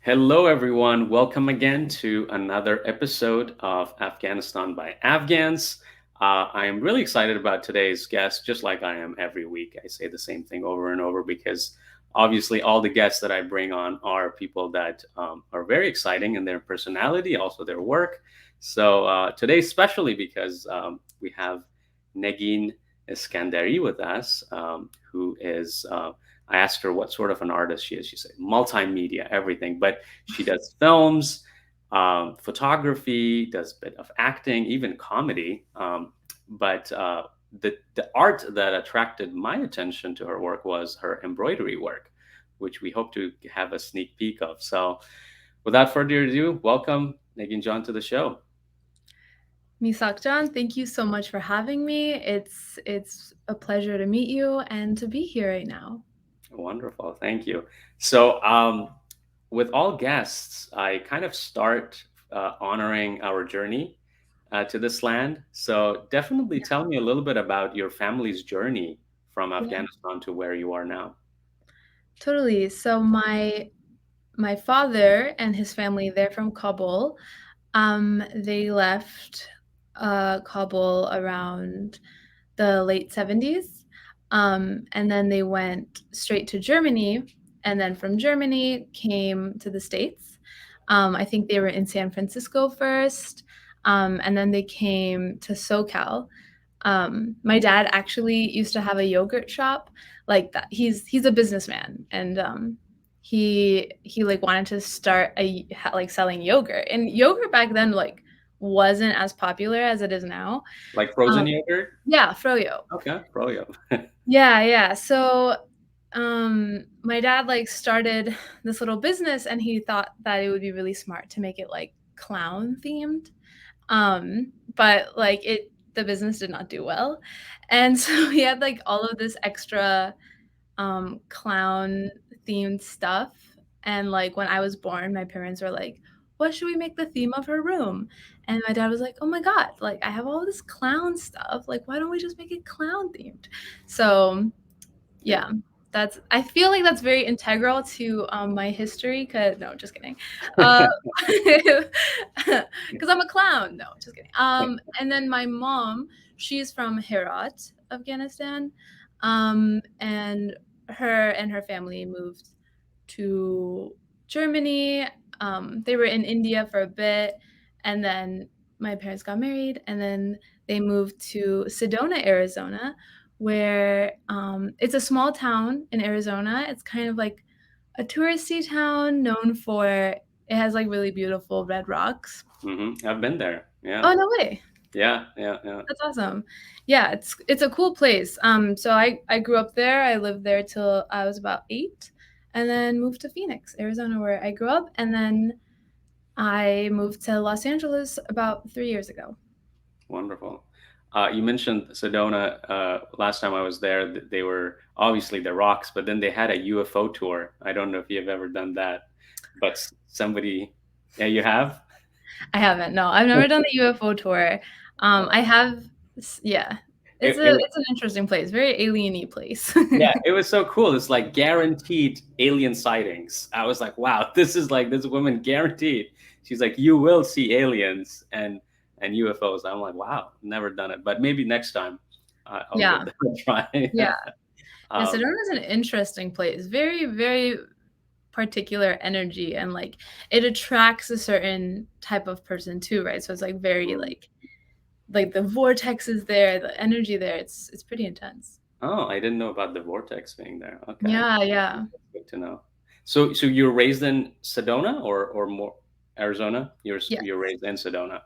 Hello, everyone. Welcome again to another episode of Afghanistan by Afghans. I am really excited about today's guest, just like I am every week. I say the same thing over and over because obviously all the guests that I bring on are people that are very exciting in their personality, also their work. So today, especially because we have Negine Iskandari with us, who is I asked her what sort of an artist she is. She said multimedia, everything. But she does films, photography, does a bit of acting, even comedy. But the art that attracted my attention to her work was her embroidery work, which we hope to have a sneak peek of. So, without further ado, welcome Negin John to the show. Misakjan, thank you so much for having me. It's a pleasure to meet you and to be here right now. Wonderful, thank you. So, with all guests, I kind of start honoring our journey to this land. So definitely Yeah. tell me a little bit about your family's journey from Yeah, Afghanistan to where you are now. totally. So my father and his family, they're from Kabul. They left Kabul around the late 70s. And then they went straight to Germany, and then from Germany came to the States. I think they were in San Francisco first, and then they came to SoCal. My dad actually used to have a yogurt shop like that. He's a businessman, and he like wanted to start like selling yogurt. And yogurt back then like wasn't as popular as it is now. Like Um, frozen yogurt? yeah, froyo. Okay, froyo. Yeah, yeah. So, my dad like started this little business, and he thought that it would be really smart to make it like clown themed. But like the business did not do well. And so he had like all of this extra clown themed stuff. And like when I was born, my parents were like, what should we make the theme of her room? And my dad was like, oh my God, like I have all this clown stuff. Like, why don't we just make it clown themed? So Yeah. yeah, that's I feel like that's very integral to my history. Cause no, just kidding. Uh, because I'm a clown. No, just kidding. And then my mom, she's from Herat, Afghanistan, and her family moved to Germany. They were in India for a bit, and then my parents got married, and then they moved to Sedona, Arizona, where it's a small town in Arizona. It's kind of like a touristy town known for it has like really beautiful red rocks. I've been there. Yeah. Oh, no way. Yeah. Yeah. Yeah. That's awesome. Yeah, it's a cool place. So I grew up there. I lived there till I was about 8, and then moved to Phoenix, Arizona, where I grew up, and then I moved to Los Angeles about 3 years ago. Wonderful. You mentioned Sedona. Last time I was there, they were obviously the rocks, but then they had a UFO tour. I don't know if you've ever done that, but somebody, yeah, you have? I haven't. No, I've never done the UFO tour. I have, yeah. It, It's an interesting place, very alien-y place. yeah, it was so cool. It's like guaranteed alien sightings. I was like, wow, this is like this woman guaranteed. She's like, you will see aliens and UFOs. I'm like, wow, never done it, but maybe next time I'll give Yeah, that a try. yeah. Yeah, um, Sedona is an interesting place. Very, very particular energy, and like it attracts a certain type of person too, right? So it's like very like the vortex is there, the energy there. It's pretty intense. oh, I didn't know about the vortex being there. Okay, Yeah, yeah. good to know. So you're raised in Sedona or more Arizona? You're Yes. raised in Sedona.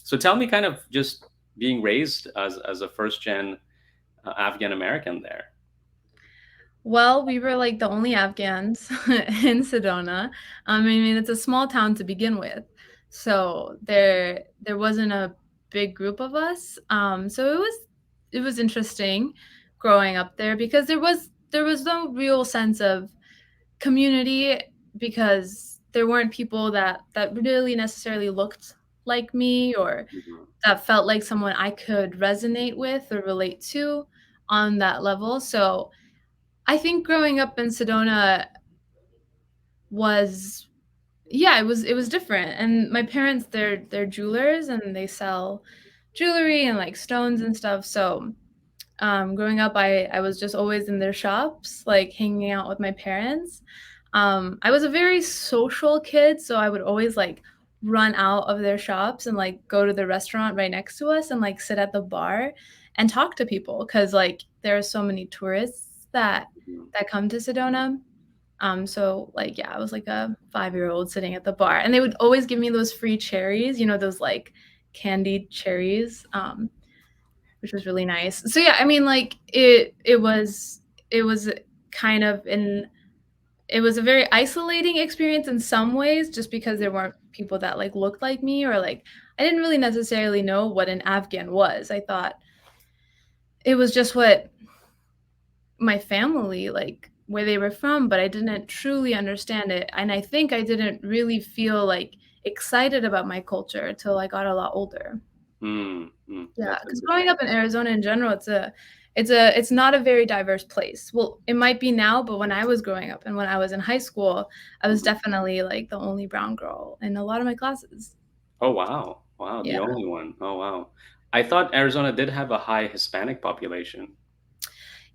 So tell me, kind of just being raised as a first gen Afghan American there. Well, we were like the only Afghans in Sedona. I mean, it's a small town to begin with, so there wasn't a big group of us. So it was interesting growing up there because there was no real sense of community because there weren't people that really necessarily looked like me or Mhm. that felt like someone I could resonate with or relate to on that level. So I think growing up in Sedona was Yeah, it was different, and my parents, they're jewelers, and they sell jewelry and, like, stones and stuff, so, growing up, I was just always in their shops, like, hanging out with my parents. I was a very social kid, so I would always, like, run out of their shops and, like, go to the restaurant right next to us and, like, sit at the bar and talk to people because, like, there are so many tourists Mhm. that come to Sedona. So, like, yeah, I was like a five-year-old sitting at the bar, and they would always give me those free cherries, those, like, candied cherries, which was really nice. So, yeah, I mean, like, it was kind of an it was a very isolating experience in some ways just because there weren't people that, like, looked like me or, like, I didn't really necessarily know what an Afghan was. I thought it was just what my family, like, where they were from, but I didn't truly understand it, and I think I didn't really feel, like, excited about my culture until I got a lot older. Mm, Yeah, that's because growing up interesting. in Arizona in general, it's not a very diverse place. Well, it might be now, but when I was growing up and when I was in high school, I was Mhm. definitely, like, the only brown girl in a lot of my classes. Oh, wow. Wow, the Yeah. only one. Oh, wow. I thought Arizona did have a high Hispanic population.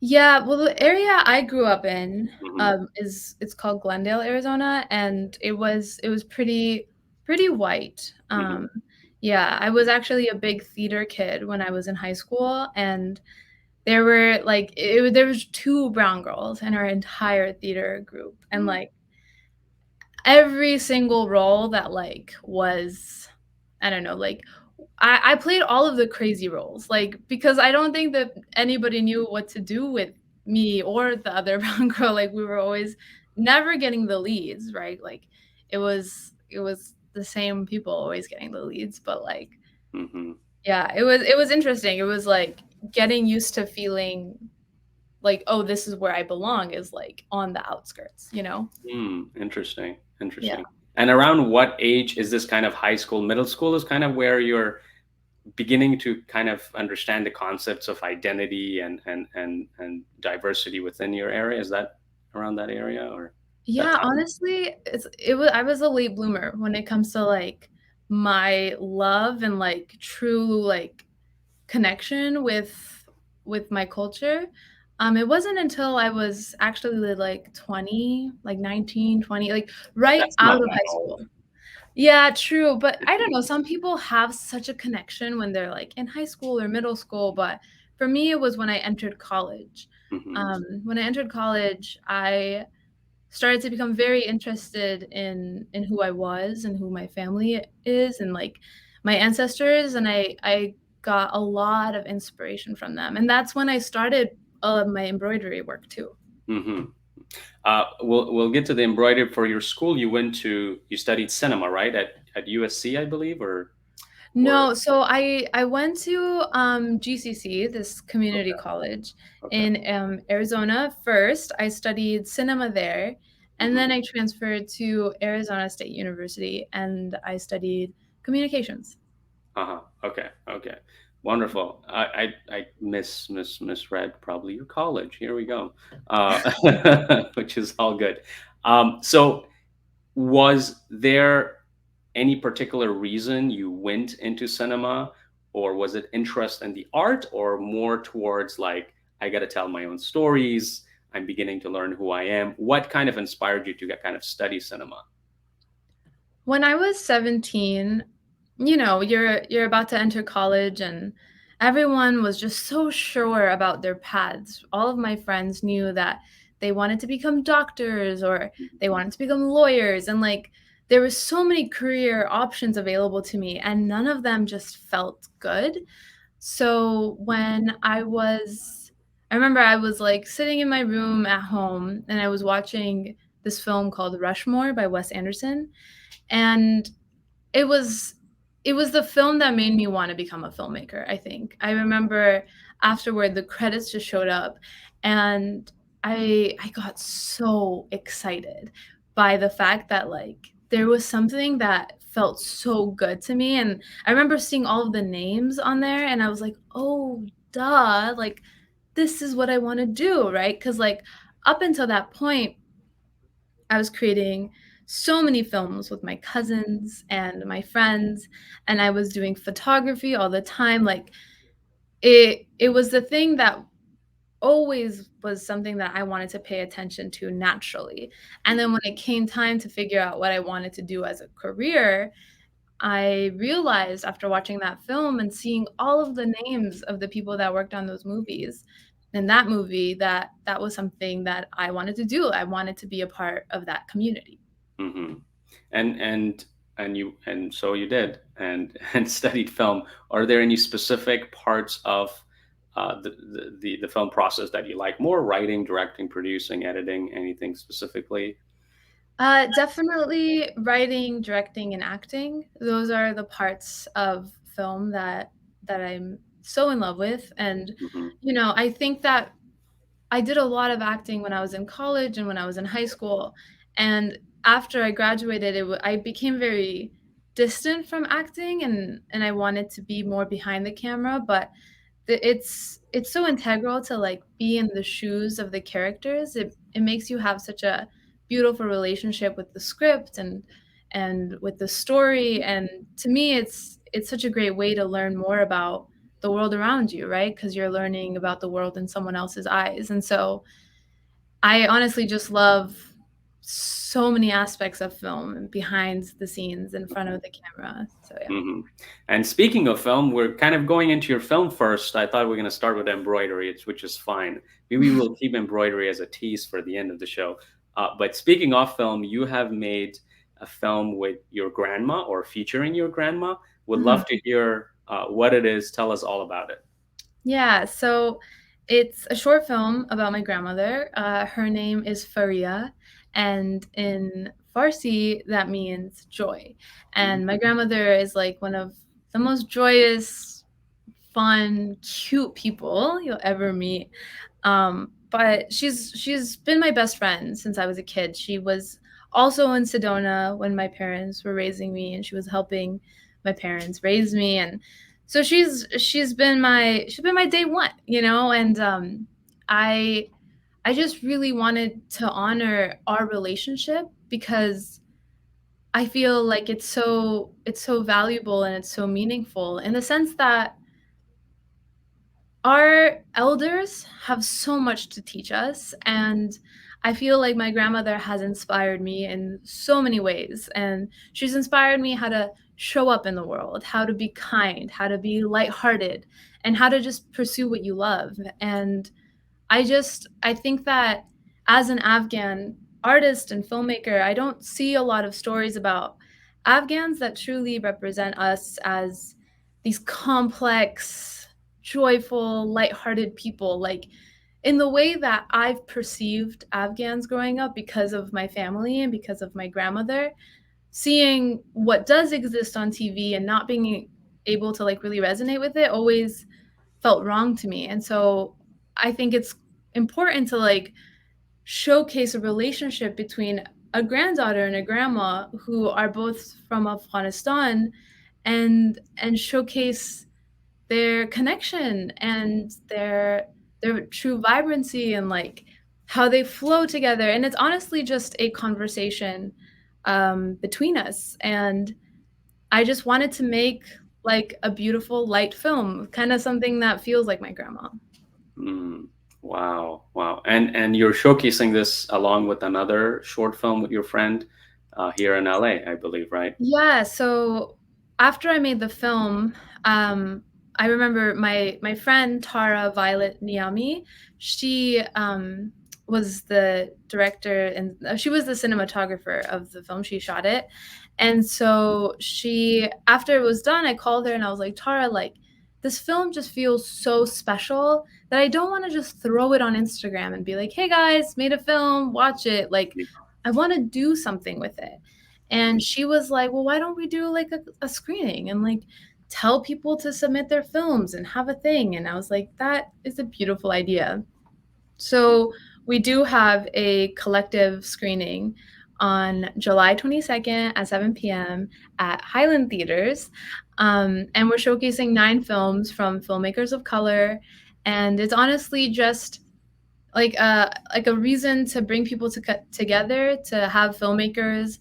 Yeah, well, the area I grew up in, Mhm, is it's called Glendale, Arizona, and it was pretty white. mhm, Yeah, I was actually a big theater kid when I was in high school, and there were, like there was 2 brown girls in our entire theater group, and, mm, like, every single role that, like, was I don't know, like, I played all of the crazy roles, like, because I don't think that anybody knew what to do with me or the other brown girl, like, we were always never getting the leads, right? Like, it was the same people always getting the leads, but, like, mhm. yeah, it was interesting. It was, like, getting used to feeling like, "Oh, this is where I belong," is, like, on the outskirts, you know? Interesting, Yeah. interesting. And around what age is this kind of high school, middle school is kind of where you're beginning to kind of understand the concepts of identity and diversity within your area? Is that around that area or that Yeah, time? honestly, I was a late bloomer when it comes to, like, my love and, like, true, like, connection with my culture. It wasn't until I was actually, like, 20, like, 19, 20, like, right That's out not of that high old. school. Yeah, true, but I don't know, some people have such a connection when they're, like, in high school or middle school, but for me, it was when I entered college. Mhm, When I entered college, I started to become very interested in who I was and who my family is and, like, my ancestors, and I got a lot of inspiration from them, and that's when I started, my embroidery work too. mhm. We'll get to the embroidery for your school. You studied cinema, right? At USC, I believe, or No, so I went to, GCC, this community okay, college okay. in, Arizona first. I studied cinema there, and Mhm. then I transferred to Arizona State University, and I studied communications. Uh-huh. Okay. Okay. Wonderful. I misread probably your college. Here we go. Which is all good. So was there any particular reason you went into cinema, or was it interest in the art, or more towards like I got to tell my own stories? I'm beginning to learn who I am. What kind of inspired you to get kind of study cinema? When I was 17, you're about to enter college and everyone was just so sure about their paths. All of my friends knew that they wanted to become doctors or they wanted to become lawyers and, like, there were so many career options available to me and none of them just felt good. So when I remember I was, like, sitting in my room at home and I was watching this film called Rushmore by Wes Anderson, and it was it was the film that made me wanna become a filmmaker, I think. I remember afterward, the credits just showed up, and I got so excited by the fact that, like, there was something that felt so good to me, and I remember seeing all of the names on there, and I was like, "Oh, duh, like, this is what I wanna do," right? Because, like, up until that point, I was creating so many films with my cousins and my friends, and I was doing photography all the time. Like it was the thing that always was something that I wanted to pay attention to naturally. And then when it came time to figure out what I wanted to do as a career, I realized after watching that film and seeing all of the names of the people that worked on those movies in that movie, that that was something that I wanted to do. I wanted to be a part of that community. Hmm. And so you did, and and studied film. Are there any specific parts of the film process that you like more? Writing, directing, producing, editing, anything specifically? Definitely writing, directing, and acting. Those are the parts of film that I'm so in love with. And, Hmm. I think that I did a lot of acting when I was in college and when I was in high school. And after I graduated, I became very distant from acting, and I wanted to be more behind the camera. But it's so integral to like be in the shoes of the characters. It makes you have such a beautiful relationship with the script and with the story. And to me, it's such a great way to learn more about the world around you, right? Because you're learning about the world in someone else's eyes. And so I honestly just love so many aspects of film and behind the scenes in front of the camera. So yeah. Hmm. And speaking of film, we're kind of going into your film first. I thought we were going to start with embroidery, which is fine. Maybe we'll keep embroidery as a tease for the end of the show. But speaking of film, you have made a film with your grandma or featuring your grandma. Would love Mhm. to hear what it is. Tell us all about it. Yeah, so it's a short film about my grandmother. Her name is Faria, and in Farsi, that means joy. And my grandmother is like one of the most joyous, fun, cute people you'll ever meet. But she's been my best friend since I was a kid. She was also in Sedona when my parents were raising me, and she was helping my parents raise me. And so she's been my day one, and I I just really wanted to honor our relationship because I feel like it's so valuable and it's so meaningful in the sense that our elders have so much to teach us, and I feel like my grandmother has inspired me in so many ways, and she's inspired me how to show up in the world, how to be kind, how to be lighthearted, and how to just pursue what you love. And I think that as an Afghan artist and filmmaker, I don't see a lot of stories about Afghans that truly represent us as these complex, joyful, lighthearted people. Like in the way that I've perceived Afghans growing up because of my family and because of my grandmother, seeing what does exist on TV and not being able to like really resonate with it always felt wrong to me. And so I think it's important to like showcase a relationship between a granddaughter and a grandma who are both from Afghanistan, and showcase their connection and their true vibrancy and like how they flow together. And it's honestly just a conversation between us. And I just wanted to make like a beautiful light film, kind of something that feels like my grandma. Mm, wow, wow. And you're showcasing this along with another short film with your friend here in LA, I believe, right? Yeah, so after I made the film, I remember my friend Tara Violet Niami, she was the director and she was the cinematographer of the film. She shot it. And so after it was done, I called her and I was like, Tara, like this film just feels so special that I don't want to just throw it on Instagram and be like, hey guys, made a film, watch it. Like I want to do something with it. And she was like, well, why don't we do like a screening and like tell people to submit their films and have a thing? And I was like, that is a beautiful idea. So we do have a collective screening on July 22nd at 7 p.m. at Highland Theaters. And we're showcasing 9 films from filmmakers of color. And it's honestly just like a reason to bring people together, to have filmmakers,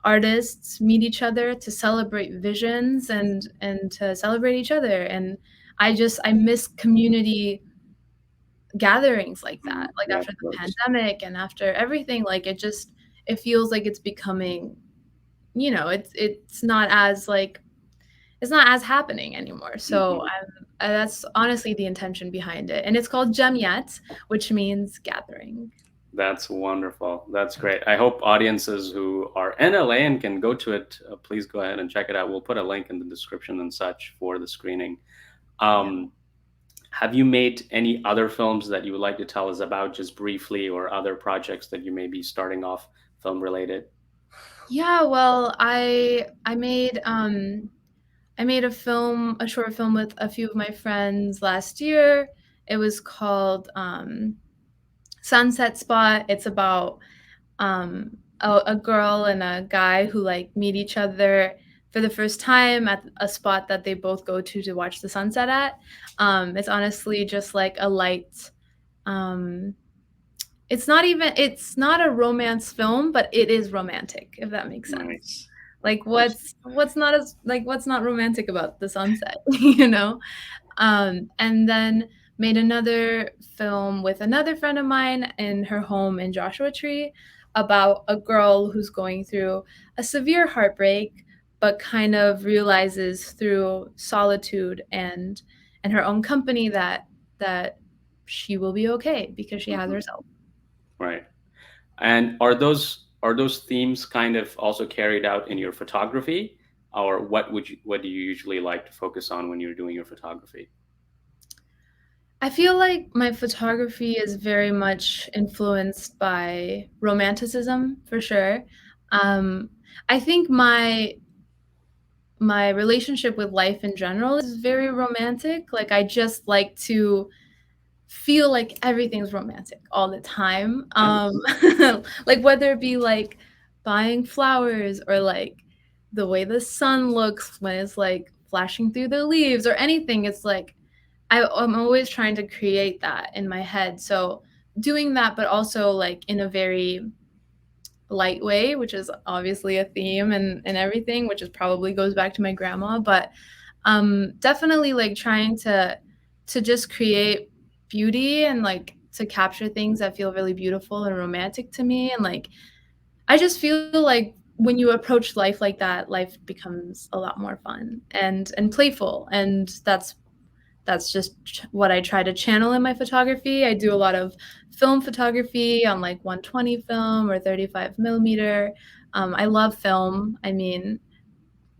artists meet each other, to celebrate visions and to celebrate each other. And I miss community gatherings like that. Like Yeah, after of the course. pandemic and after everything, like it feels like it's becoming, it's not as like it's not as happening anymore. So Mhm. that's honestly the intention behind it. And it's called Jamiyat, which means gathering. That's wonderful. That's great. I hope audiences who are NLA and can go to it, please go ahead and check it out. We'll put a link in the description and such for the screening. Yeah. Um, have you made any other films that you would like to tell us about just briefly, or other projects that you may be starting off film related? Yeah, well, I made a short film with a few of my friends last year. It was called Sunset Spot. It's about a girl and a guy who like meet each other for the first time at a spot that they both go to watch the sunset at. It's honestly just like a light. Um, it's not a romance film, but it is romantic, if that makes sense. Nice. Of Like course. what's not romantic about the sunset, you know? And then made another film with another friend of mine in her home in Joshua Tree about a girl who's going through a severe heartbreak, but kind of realizes through solitude and her own company that she will be okay because she has Mhm. herself. Right. And are those themes kind of also carried out in your photography, or what do you usually like to focus on when you're doing your photography? I feel like my photography is very much influenced by romanticism for sure. Um, I think my relationship with life in general is very romantic. Like I just like to feel like everything's romantic all the time. Nice. Like whether it be like buying flowers or like the way the sun looks when it's like flashing through the leaves or anything, it's like I'm always trying to create that in my head. So doing that, but also like in a very light way, which is obviously a theme and everything, which is probably goes back to my grandma, but definitely like trying to just create beauty and like to capture things that feel really beautiful and romantic to me. And like I just feel like when you approach life like that, life becomes a lot more fun and playful. And that's just what I try to channel in my photography. I do a lot of film photography on like 120 film or 35 millimeter. I love film. I mean,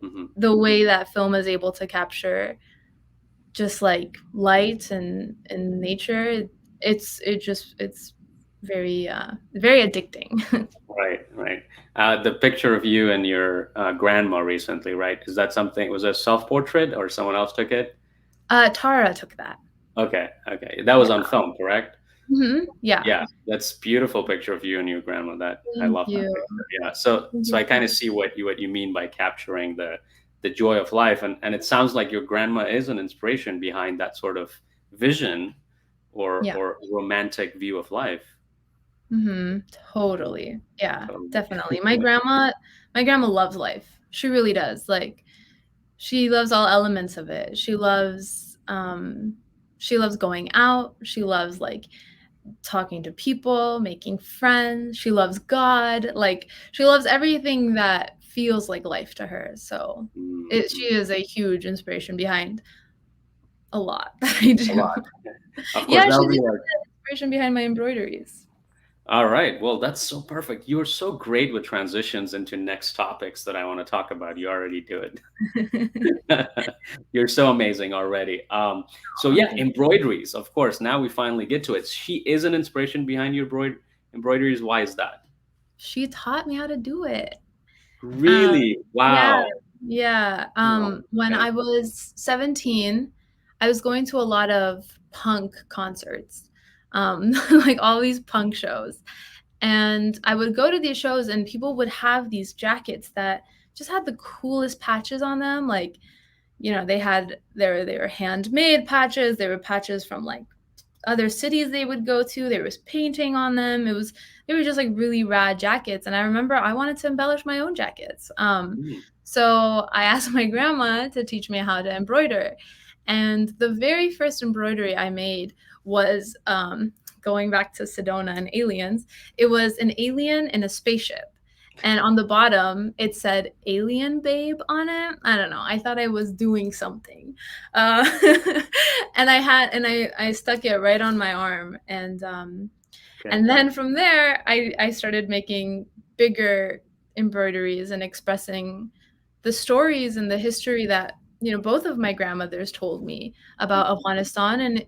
Hmm. the way that film is able to capture just like light and nature, it's very very addicting. Right, right. The picture of you and your grandma recently, right? Is that something? Was it a self-portrait or someone else took it? Tara took that. Okay, okay. That was Yeah. on film, correct? Yeah. Yeah, that's beautiful picture of you and your grandma. That I Thank love that you. picture. Yeah. So Thank so you I so kind of see what you mean by capturing the joy of life, and it sounds like your grandma is an inspiration behind that sort of vision or Yeah. or romantic view of life. Totally. Yeah, Totally. definitely. My grandma loves life. She really does. Like she loves all elements of it. She loves going out. She loves like talking to people, making friends. She loves God. Like she loves everything that feels like life to her. So she Mhm. is a huge inspiration behind a lot that I A do. lot. Of course, Yeah, that'll she's be even like. the inspiration behind my embroideries. All right. Well, that's so perfect. You're so great with transitions into next topics that I want to talk about. You already do it. You're so amazing already. So Oh, yeah, thank embroideries. Of course, now we finally get to it. She is an inspiration behind your embroideries. Why is that? She taught me how to do it. Um, Really? yeah, Wow. yeah. Wow. When Okay. I was 17, I was going to a lot of punk concerts, like all these punk shows. And I would go to these shows and people would have these jackets that just had the coolest patches on them. Like, they were handmade patches. They were patches from like other cities they would go to. There was painting on them. They were just like really rad jackets. And I remember I wanted to embellish my own jackets. Mm, So I asked my grandma to teach me how to embroider. And the very first embroidery I made was going back to Sedona and aliens. It was an alien in a spaceship. And on the bottom, it said "Alien Babe" on it. I don't know. I thought I was doing something, uh, and I stuck it right on my arm, okay. and then from there, I started making bigger embroideries and expressing the stories and the history that, both of my grandmothers told me about Mhm, Afghanistan. And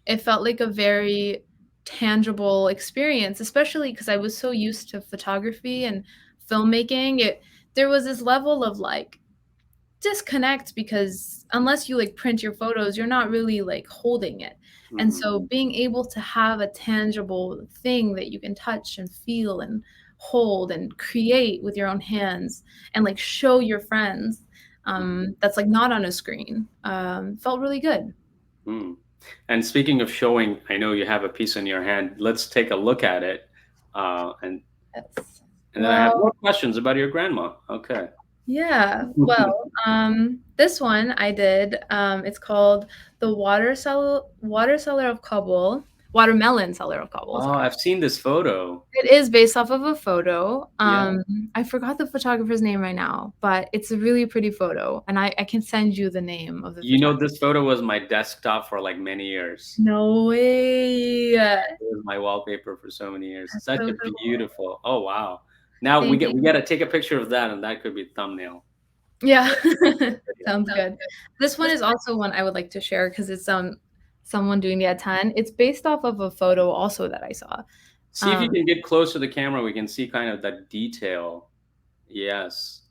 it felt like a very tangible experience, especially because I was so used to photography and filmmaking. There was this level of like disconnect because unless you like print your photos, you're not really like holding it. And mhm, so being able to have a tangible thing that you can touch and feel and hold and create with your own hands and like show your friends, mhm, that's like not on a screen, felt really good. mm. And speaking of showing, I know you have a piece in your hand. Let's take a look at it. Uh, and Yes. and then I have Well, more questions about your grandma. Okay. yeah. Well, this one I did. It's called the water cellar of Kabul, watermelon cellar of Kabul. Oh, Sorry. I've seen this photo. It is based off of a photo. Yeah. I forgot the photographer's name right now, but it's a really pretty photo, and I can send you the name of the You know, photographer. this photo was my desktop for like many years. No way. It was my wallpaper for so many years. That's Such so a cool. beautiful. Oh wow. Now Thank we you. got to take a picture of that, and that could be thumbnail Yeah. video. Sounds good. This one is also one I would like to share because it's someone doing the A10. It's based off of a photo also that I saw. See if you Um, can get close to the camera. We can see kind of that detail. Yes.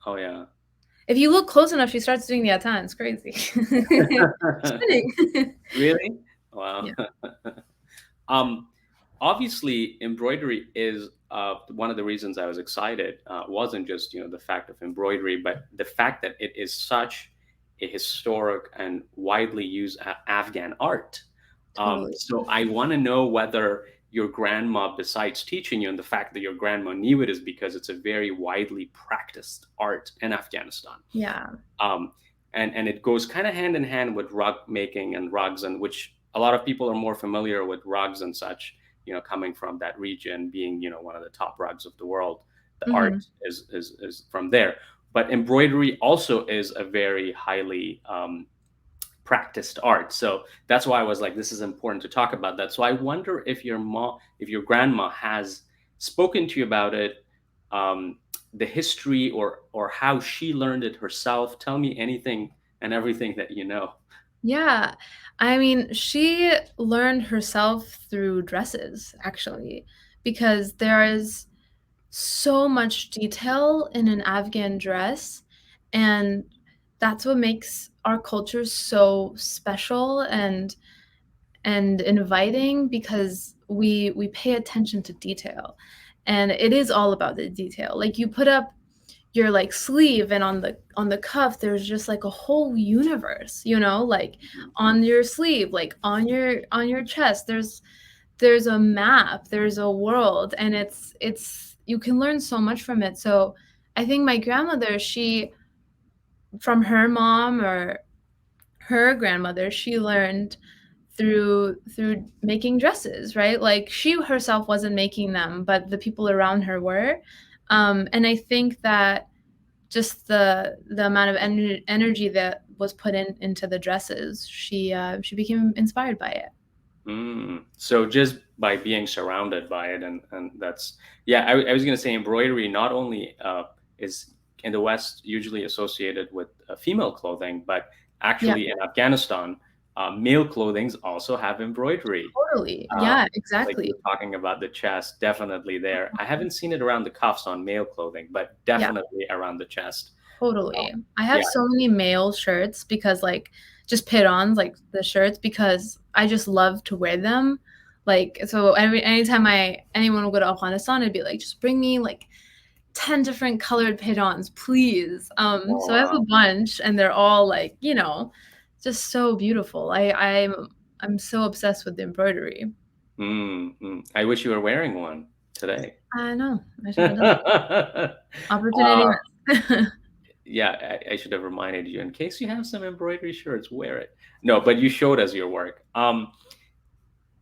Oh yeah. if you look close enough, she starts doing the A10. It's crazy. Spinning. Really? Wow. Yeah. Um, obviously, embroidery is one of the reasons I was excited. Wasn't just the fact of embroidery, but the fact that it is such a historic and widely used Afghan art. Totally. So I want to know whether your grandma, besides teaching you, and the fact that your grandma knew it is because it's a very widely practiced art in Afghanistan. Yeah. um, and it goes kind of hand in hand with rug making and rugs, and which a lot of people are more familiar with rugs and such, coming from that region, being one of the top rugs of the world. The art Mhm. is from there, but embroidery also is a very highly practiced art. So that's why I was like, this is important to talk about that. So I wonder if your mom, if your grandma has spoken to you about it, um, the history, or how she learned it herself. Tell me anything and everything that you know. Yeah. I mean, she learned herself through dresses, actually, because there is so much detail in an Afghan dress, and that's what makes our culture so special and inviting because we pay attention to detail. And it is all about the detail. Like you put up your like sleeve and on the cuff there's just like a whole universe, like on your sleeve, like on your chest there's a map, there's a world, and it's you can learn so much from it. So I think my grandmother, she from her mom or her grandmother, she learned through making dresses, right? Like she herself wasn't making them, but the people around her were. And I think that just the amount of energy that was put into the dresses, she became inspired by it. So just by being surrounded by it, and that's, yeah. I was gonna say embroidery not only is in the West usually associated with female clothing, but Yeah, actually in Afghanistan, male clothings also have embroidery. totally. Uh, Yeah, like exactly. you're talking about the chest, definitely there. I haven't seen it around the cuffs on male clothing, but Yeah, definitely around the chest. totally. I Yeah. have so many male shirts because like just pit-ons, like the shirts, because I just love to wear them. Like so anytime anyone would go to Afghanistan, I'd be like, just bring me like 10 different colored pit-ons, please. Oh, So I have a wow. bunch and they're all like, just so beautiful. I I'm so obsessed with the embroidery. I wish you were wearing one today. I know. I should have done that. Opportunity Uh, missed. yeah, I should have reminded you in case you have some embroidery shirts, wear it. No, but you showed us your work.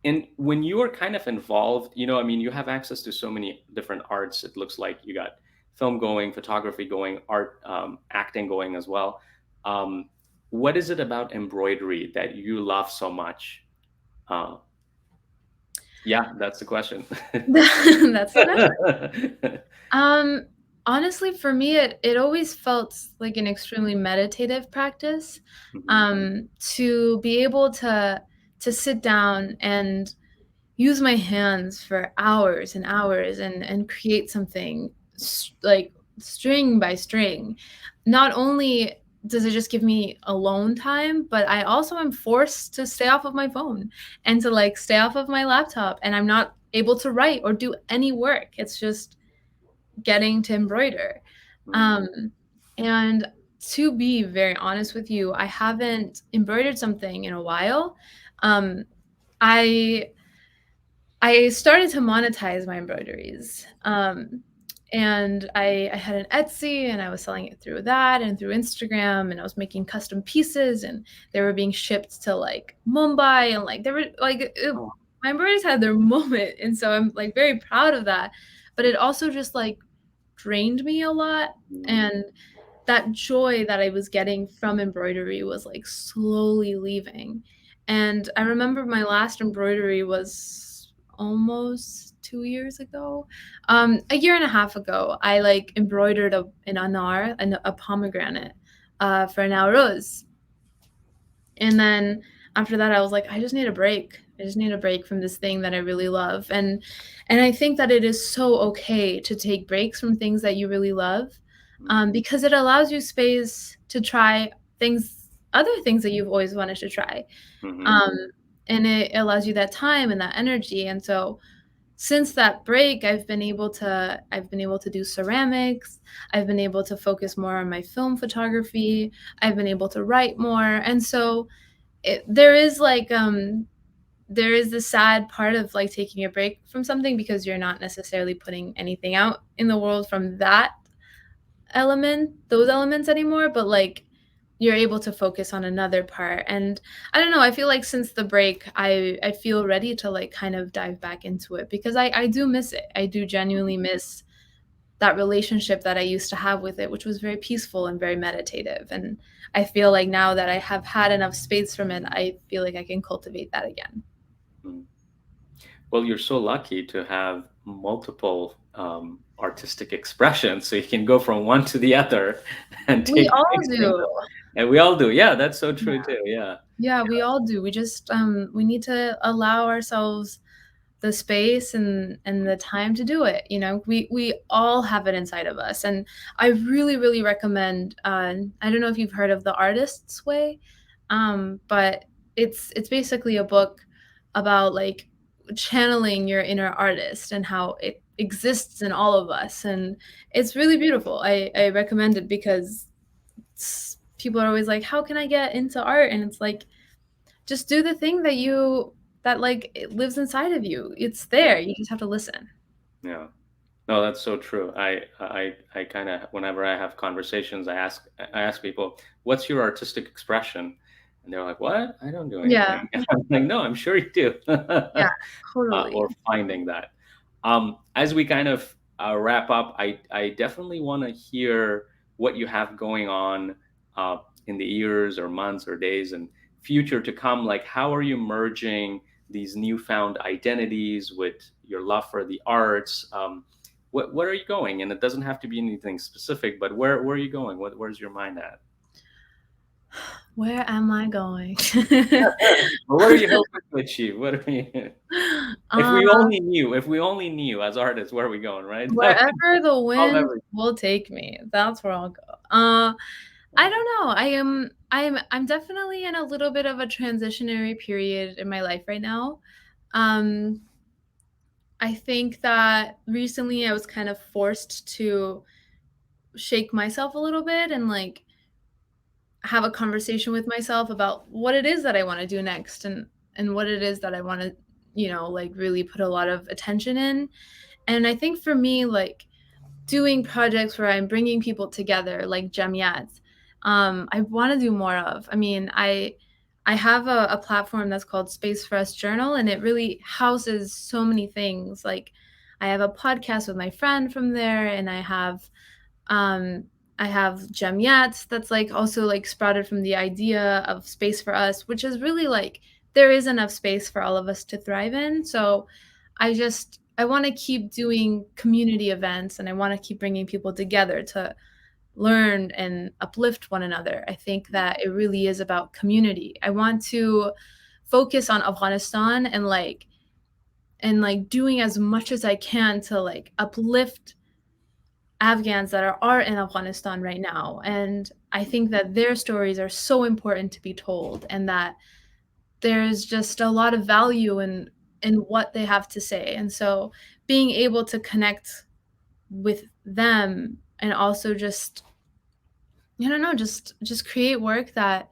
And when you are kind of involved, I mean, you have access to so many different arts. It looks like you got film going, photography going, art, acting going as well. Um, what is it about embroidery that you love so much? Uh, yeah, that's the question. That's the question. Um, Honestly, for me, it always felt like an extremely meditative practice, Mhm, to be able to sit down and use my hands for hours and hours and create something like string by string. Not only does it just give me alone time, but I also am forced to stay off of my phone and to like stay off of my laptop, and I'm not able to write or do any work. It's just getting to embroider. mhm, Um, and to be very honest with you, I haven't embroidered something in a while. Um, I I started to monetize my embroideries. And I had an Etsy and I was selling it through that and through Instagram, and I was making custom pieces and they were being shipped to like Mumbai, and like they were like oh, my embroideries had their moment, and so I'm like very proud of that. But it also just like drained me a lot, mm, and that joy that I was getting from embroidery was like slowly leaving. And I remember my last embroidery was almost 2 years ago. A year and a half ago, I like embroidered an anar, a pomegranate, for an rose. And then after that, I was like, I just need a break. I just need a break from this thing that I really love. And I think that it is so okay to take breaks from things that you really love, mhm, because it allows you space to try other things that you've always wanted to try. mhm, Um, and it allows you that time and that energy. And so since that break, I've been able to do ceramics. I've been able to focus more on my film photography. I've been able to write more. And so there is like there is the sad part of like taking a break from something because you're not necessarily putting anything out in the world from those elements anymore, but like you're able to focus on another part. And I don't know, I feel like since the break, I feel ready to like kind of dive back into it because I do miss it. I do genuinely miss that relationship that I used to have with it, which was very peaceful and very meditative. And I feel like now that I have had enough space from it, I feel like I can cultivate that again. mm. Well, you're so lucky to have multiple artistic expressions, so you can go from one to the other and We take all breaks from do. them. And we all do. Yeah, that's so Yeah. true too. Yeah. Yeah, we all do. We just we need to allow ourselves the space and the time to do it. We all have it inside of us. And I really, really recommend, I don't know if you've heard of The Artist's Way, but it's basically a book about like channeling your inner artist and how it exists in all of us. And it's really beautiful. I recommend it because people are always like, how can I get into art? And it's like, just do the thing that like it lives inside of you. It's Yeah. there. You just have to listen. Yeah. No, that's so true. I kind of whenever I have conversations, I ask people, "What's your artistic expression?" And they're like, "What? I don't do Yeah. anything." And I'm like, "No, I'm sure you do." Yeah, totally. Or finding that. As we kind of wrap up, I definitely want to hear what you have going on in the years or months or days and future to come. Like, how are you merging these newfound identities with your love for the arts? What are you going? And it doesn't have to be anything specific, but where are you going? Where's your mind at? Where am I going? Or what are you hoping to achieve? What are we? Uh, If we only knew as artists where are we going, right? That would Wherever the solve wind everything. will take me, that's where I'll go. I don't know. I'm definitely in a little bit of a transitionary period in my life right now. Um, I think that recently I was kind of forced to shake myself a little bit and like have a conversation with myself about what it is that I want to do next. and what it is that I want to, like really put a lot of attention in. And I think for me, like doing projects where I'm bringing people together, like Jamiyats, I want to do more of. I mean, I have a platform that's called Space for Us Journal, and it really houses so many things. Like, I have a podcast with my friend from there, and um, I have Jamiyats that's like also like sprouted from the idea of Space for Us, which is really like there is enough space for all of us to thrive in. So I want to keep doing community events, and I want to keep bringing people together to learn and uplift one another. I think that it really is about community. I want to focus on Afghanistan and doing as much as I can to like uplift Afghans that are in Afghanistan right now. And I think that their stories are so important to be told, and that there's just a lot of value in what they have to say. And so being able to connect with them, and also just, I don't know, just create work that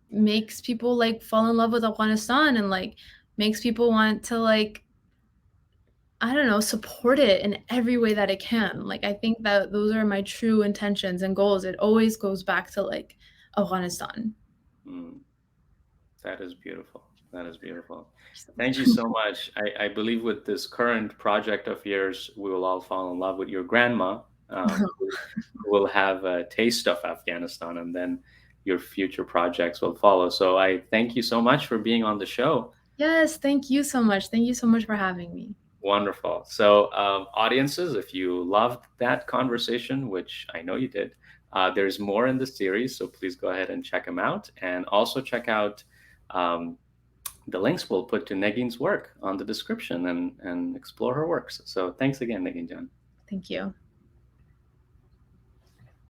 makes people like fall in love with Afghanistan, and like makes people want to like, I don't know, support it in every way that it can. Like, I think that those are my true intentions and goals. It always goes back to like Afghanistan. Mm, that is beautiful. That is beautiful. Thank you so much. I believe with this current project of yours, we will all fall in love with your grandma, who will have a taste of Afghanistan, and then your future projects will follow. So I thank you so much for being on the show. Yes, thank you so much. Thank you so much for having me. Wonderful. So, audiences, if you loved that conversation, which I know you did, there's more in the series. So please go ahead and check them out. And also check out um, the links we'll put to Negine's work on the description, and explore her works. So thanks again, Negine Jan. Thank you.